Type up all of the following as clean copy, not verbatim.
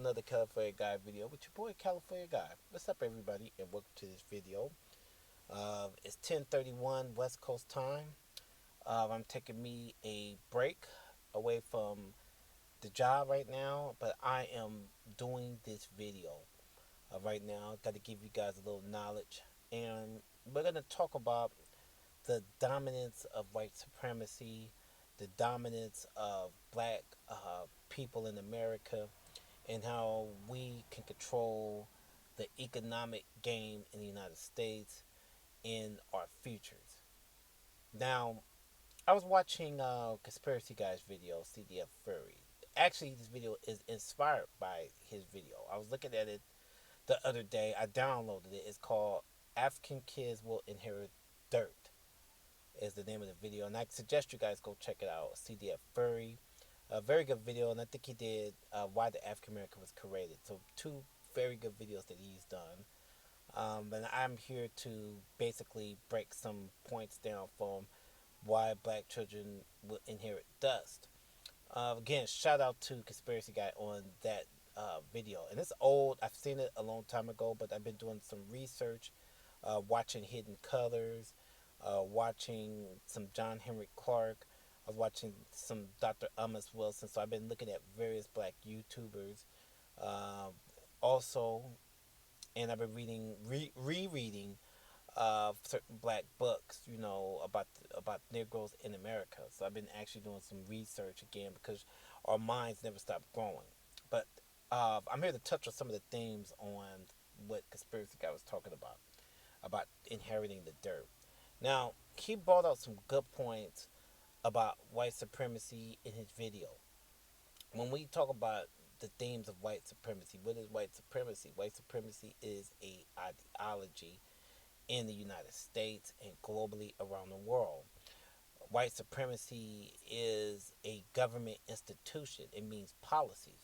another California Guy video with your boy California Guy. What's up, everybody, and welcome to this video. It's 10:31 West Coast time. I'm taking me a break away from the job right now, but I am doing this video right now. Got to give you guys a little knowledge, and we're gonna talk about the dominance of white supremacy, the dominance of black people in America, and how we can control the economic game in the United States in our futures. Now, I was watching Conspiracy Guy's video, CDF Furry. Actually, this video is inspired by his video. I was looking at it the other day. I downloaded it. It's called African Kids Will Inherit Dirt is the name of the video. And I suggest you guys go check it out. CDF Furry. A very good video. And I think he did Why the African American Was Created. So two very good videos that he's done. And I'm here to basically break some points down from why black children will inherit dust. Again, shout out to Conspiracy Guy on that video. And it's old. I've seen it a long time ago, but I've been doing some research, watching Hidden Colors, watching some John Henry Clark. I was watching some Dr. Amos Wilson. So I've been looking at various black YouTubers. Also, and I've been rereading certain black books, about Negroes in America. So I've been actually doing some research again because our minds never stop growing. But I'm here to touch on some of the themes on what Conspiracy Guy was talking about inheriting the dirt. Now, he brought out some good points about white supremacy in his video. When we talk about the themes of white supremacy, what is white supremacy? White supremacy is a ideology in the United States and globally around the world. White supremacy is a government institution. It means policies.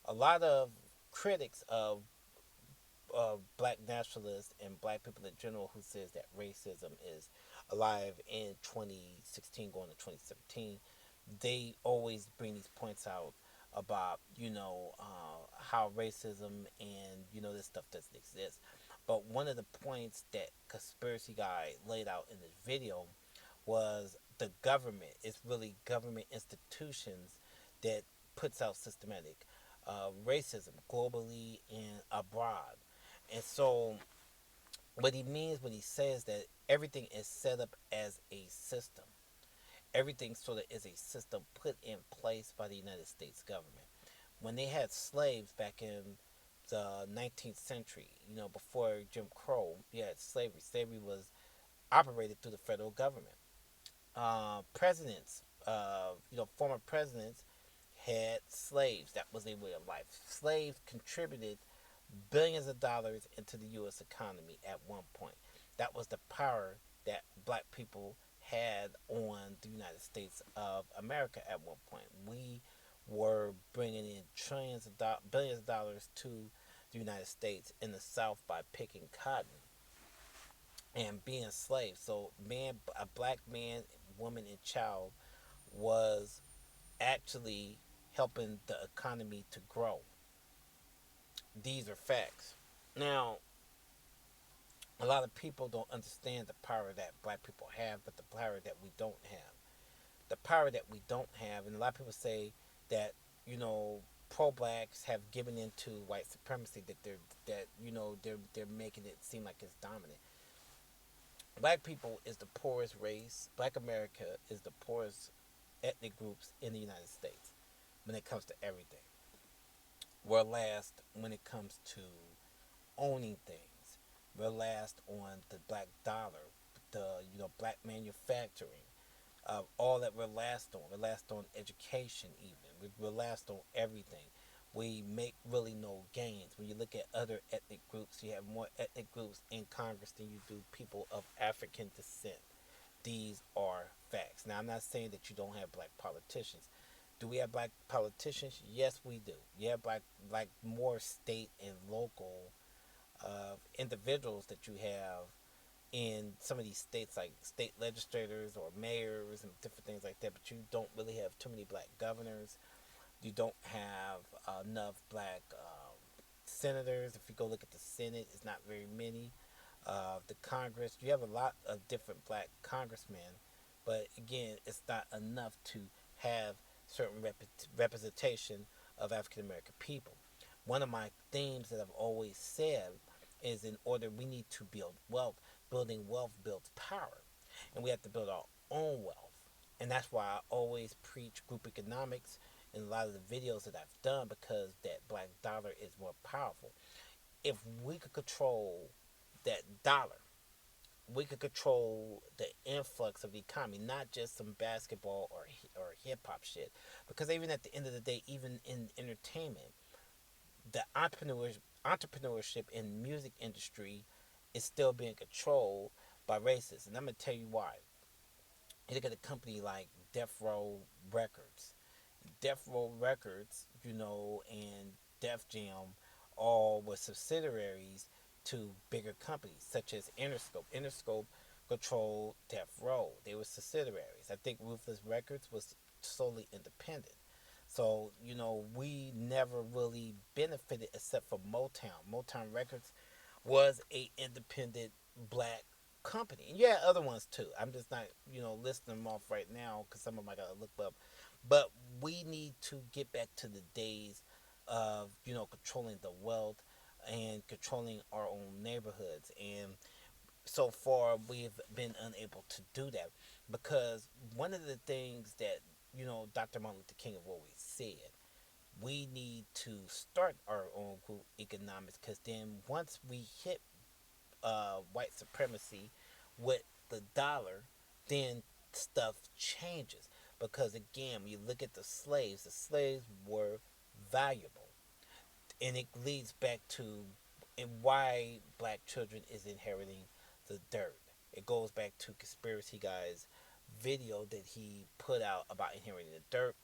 A lot of critics of black nationalists and black people in general who says that racism is alive in 2016 going to 2017, they always bring these points out about how racism and this stuff doesn't exist. But one of the points that Conspiracy Guy laid out in this video was the government. It's really government institutions that puts out systematic racism globally and abroad. And so what he means when he says that everything is set up as a system. Everything sort of is a system put in place by the United States government. When they had slaves back in the 19th century, before Jim Crow, you had slavery. Slavery was operated through the federal government. Presidents, former presidents had slaves. That was their way of life. Slaves contributed billions of dollars into the U.S. economy at one point. That was the power that black people had on the United States of America at one point. We were bringing in billions of dollars to the United States in the South by picking cotton and being slaves. So a black man, woman, and child was actually helping the economy to grow. These are facts. Now, a lot of people don't understand the power that black people have, but the power that we don't have. The power that we don't have, and a lot of people say that pro-blacks have given into white supremacy, that they're making it seem like it's dominant. Black people is the poorest race. Black America is the poorest ethnic groups in the United States when it comes to everything. We're last when it comes to owning things. We're last on the black dollar, the black manufacturing, all that we're last on. We're last on education, even. We're last on everything. We make really no gains. When you look at other ethnic groups, you have more ethnic groups in Congress than you do people of African descent. These are facts. Now, I'm not saying that you don't have black politicians. Do we have black politicians? Yes, we do. You have black more state and local individuals that you have in some of these states, like state legislators or mayors and different things like that. But you don't really have too many black governors. You don't have enough black senators. If you go look at the Senate, it's not very many. The Congress, you have a lot of different black congressmen, but again, it's not enough to have certain representation of African American people. One of my themes that I've always said is in order we need to build wealth. Building wealth builds power, and we have to build our own wealth. And that's why I always preach group economics in a lot of the videos that I've done, because that black dollar is more powerful. If we could control that dollar, we could control the influx of the economy, not just some basketball or hip hop shit. Because even at the end of the day, even in entertainment, the entrepreneurship in music industry is still being controlled by racists, and I'm gonna tell you why. You look at a company like Death Row Records. Death Row Records, and Def Jam all were subsidiaries to bigger companies such as Interscope. Interscope controlled Death Row. They were subsidiaries. I think Ruthless Records was solely independent. So, we never really benefited except for Motown. Motown Records was a independent black company. And you had other ones too. I'm just not, listing them off right now because some of them I gotta look up. But we need to get back to the days of, controlling the wealth and controlling our own neighborhoods. And so far we've been unable to do that, because one of the things that, Dr. Martin Luther King have always said, we need to start our own group economics, because then once we hit white supremacy with the dollar, then stuff changes. Because again, when you look at the slaves were valuable, and it leads back to and why black children is inheriting the dirt. It goes back to Conspiracy Guy's video that he put out about inheriting the dirt,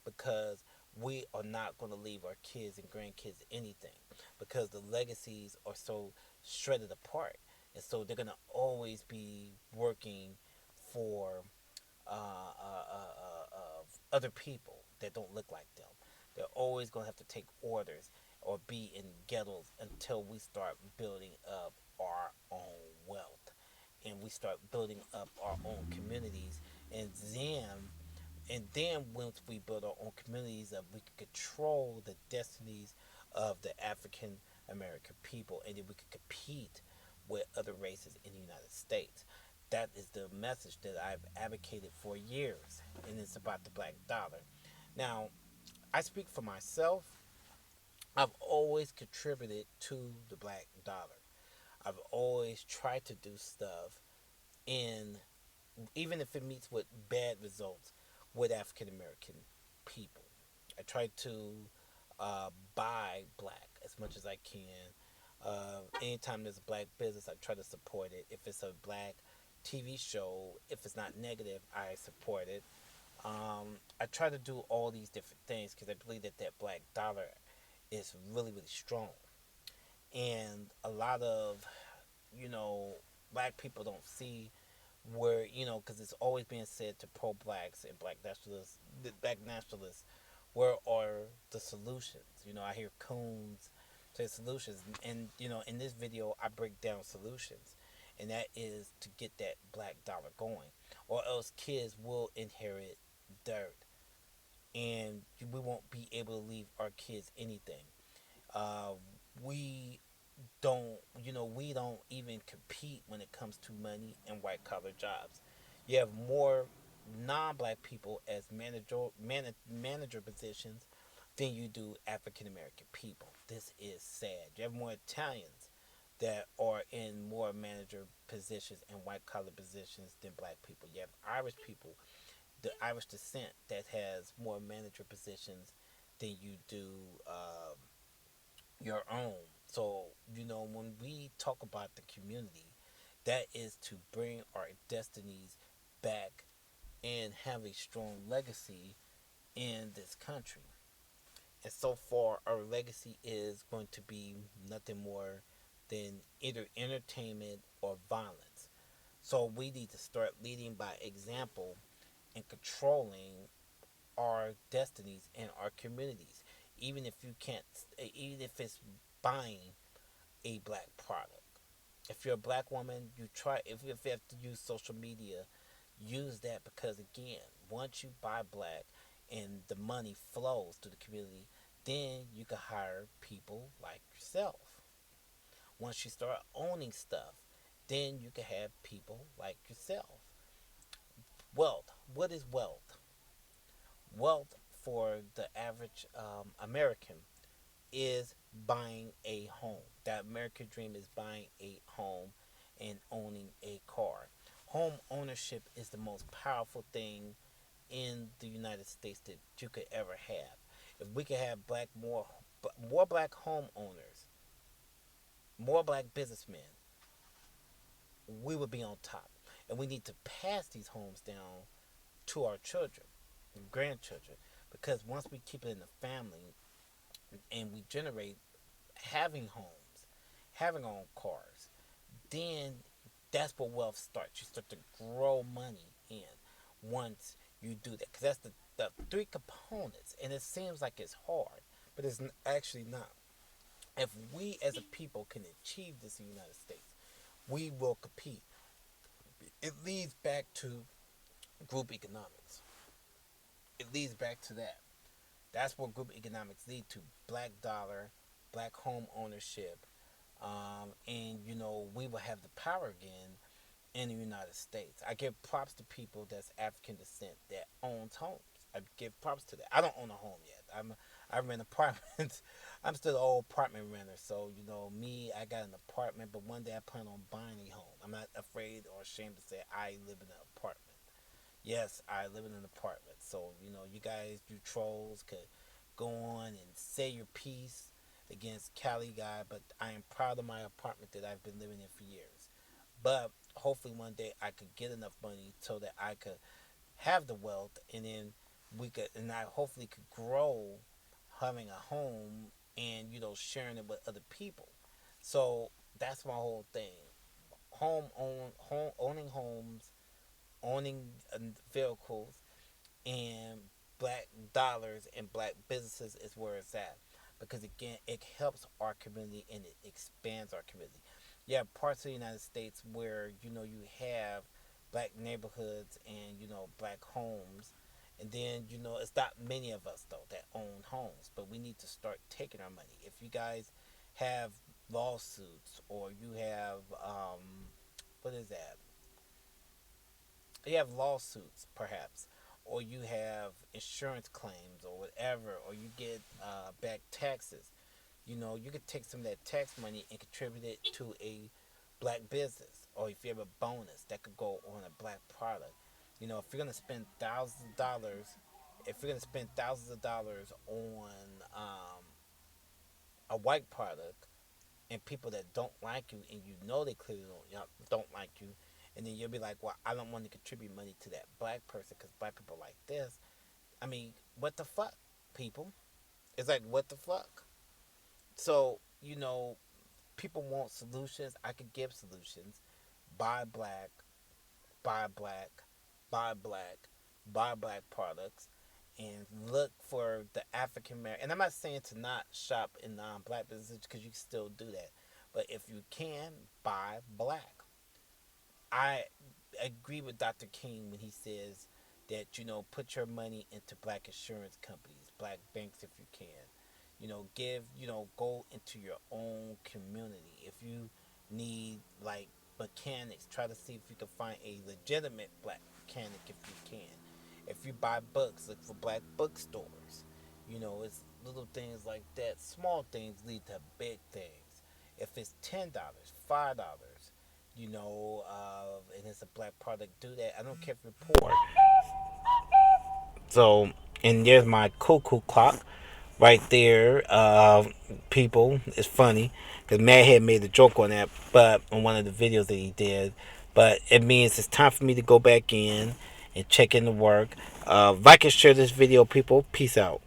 because we are not going to leave our kids and grandkids anything, because the legacies are so shredded apart, and so they're going to always be working for other people that don't look like them. They're always going to have to take orders or be in ghettos until we start building up our own wealth, and we start building up our own communities. And then once we build our own communities, we can control the destinies of the African American people, and then we can compete with other races in the United States. That is the message that I've advocated for years, and it's about the black dollar. Now, I speak for myself. I've always contributed to the black dollar. I've always tried to do stuff in, even if it meets with bad results, with African American people. I try to buy black as much as I can. Anytime there's a black business, I try to support it. If it's a black TV show, if it's not negative, I support it. I try to do all these different things because I believe that that black dollar is really, really strong. And a lot of, you know, black people don't see where, because it's always being said to pro blacks and black nationalists, where are the solutions? I hear coons say solutions, and in this video, I break down solutions, and that is to get that black dollar going, or else kids will inherit dirt, and we won't be able to leave our kids anything. Uh, we we don't even compete when it comes to money and white collar jobs. You have more non-black people as manager positions than you do African American people. This is sad. You have more Italians that are in more manager positions and white collar positions than black people. You have Irish people, the Irish descent, that has more manager positions than you do your own. So, when we talk about the community, that is to bring our destinies back and have a strong legacy in this country. And so far, our legacy is going to be nothing more than either entertainment or violence. So we need to start leading by example and controlling our destinies and our communities. Even if you can't, even if it's buying a black product. If you're a black woman, you try. If you have to use social media, use that, because again, once you buy black and the money flows to the community, then you can hire people like yourself. Once you start owning stuff, then you can have people like yourself. Wealth. What is wealth? Wealth for the average American is buying a home. That American dream is buying a home and owning a car. Home ownership is the most powerful thing in the United States that you could ever have. If we could have more black homeowners, more black businessmen, we would be on top. And we need to pass these homes down to our children, grandchildren, because once we keep it in the family and we generate having homes, having our own cars, then that's where wealth starts. You start to grow money in once you do that, because that's the three components, and it seems like it's hard, but it's actually not. If we as a people can achieve this in the United States, we will compete. It leads back to group economics. It leads back to that. That's what group economics lead to: black dollar, black home ownership, and we will have the power again in the United States. I give props to people that's African descent that owns homes. I give props to that. I don't own a home yet. I rent apartments. I'm still an old apartment renter, so me. I got an apartment, but one day I plan on buying a home. I'm not afraid or ashamed to say I live in an apartment. Yes, I live in an apartment. So, you guys, you trolls, could go on and say your piece against Cali guy, but I am proud of my apartment that I've been living in for years. But hopefully one day I could get enough money so that I could have the wealth, and then I hopefully could grow having a home and sharing it with other people. So that's my whole thing. Owning homes, owning vehicles, and black dollars and black businesses is where it's at, because again, it helps our community and it expands our community. You have parts of the United States where you have black neighborhoods and black homes, and then it's not many of us though that own homes, but we need to start taking our money. If you guys have lawsuits, or you have what is that, you have lawsuits perhaps, or you have insurance claims or whatever, or you get back taxes, you could take some of that tax money and contribute it to a black business, or if you have a bonus that could go on a black product. If you're gonna spend thousands of dollars, if you're gonna spend thousands of dollars on a white product, and people that don't like you, and they clearly don't like you, and then you'll be like, well, I don't want to contribute money to that black person because black people like this. I mean, what the fuck, people? It's like, what the fuck? So, people want solutions. I could give solutions. Buy black, buy black, buy black, buy black products, and look for the African American. And I'm not saying to not shop in non-black businesses, because you can still do that. But if you can, buy black. I agree with Dr. King when he says that put your money into black insurance companies, black banks if you can. Go into your own community. If you need like mechanics, try to see if you can find a legitimate black mechanic if you can. If you buy books, look for black bookstores. It's little things like that. Small things lead to big things. If it's $10, $5, and it's a black product, do that. I don't care if you're poor. So, and there's my cuckoo clock right there. People, it's funny because Mad had made a joke on that, but on one of the videos that he did. But it means it's time for me to go back in and check in the work. If I can share this video, people, peace out.